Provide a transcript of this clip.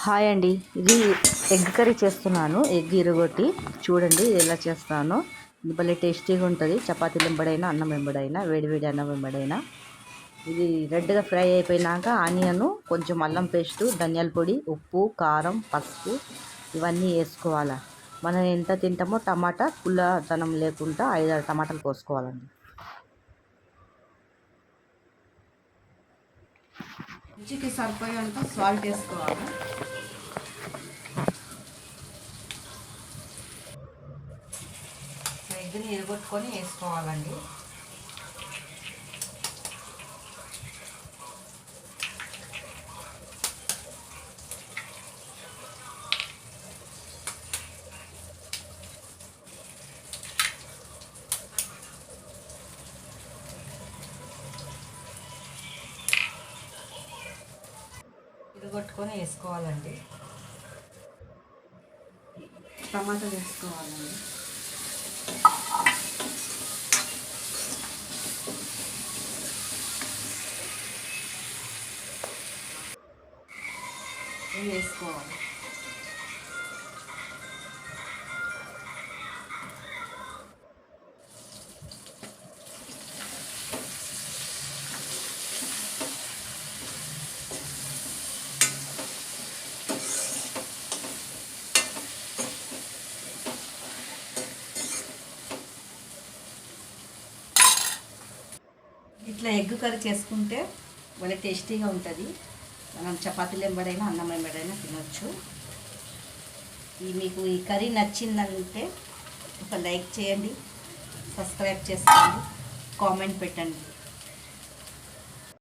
Hi అండి. ఇది egg curry చేస్తున్నాను. ఎగ్ ఇరగొట్టి చూడండి ఎలా చేస్తానో. ఇది భలే టేస్టీగా ఉంటుంది. చపాతీలు వెంబడైనా, అన్నం వెంబడైనా, వేడివేడి అన్నం వెంబడైనా. ఇది రెడ్గా ఫ్రై అయిపోయినాక ఆనియను, కొంచెం అల్లం పేస్టు, ధనియాల పొడి, ఉప్పు, కారం, పసుపు ఇవన్నీ వేసుకోవాలి. మనం ఎంత తింటామో టమాటా పుల్లతనం లేకుండా 5-6 టమాటాలు కోసుకోవాలండి. రుచికి సరిపోయేంత సాల్ట్ వేసుకోవాలి. ఎగ్ని ఇరగొట్టుకొని వేసుకోవాలండి. ఇరగొట్టుకొని వేసుకోవాలండి. టమాటాలు వేసుకోవాలండి. ఇవి వేసుకోవాలి. ఇట్లా ఎగ్ కర్రీ చేసుకుంటే భలే టేస్టీగా ఉంటుంది. మనం చపాతీలు వెంబడైనా, అన్నం వెంబడైనా తినొచ్చు. మీకు ఈ కర్రీ నచ్చిందంటే ఒక లైక్ చేయండి, సబ్స్క్రైబ్ చేసుకోండి, కామెంట్ పెట్టండి.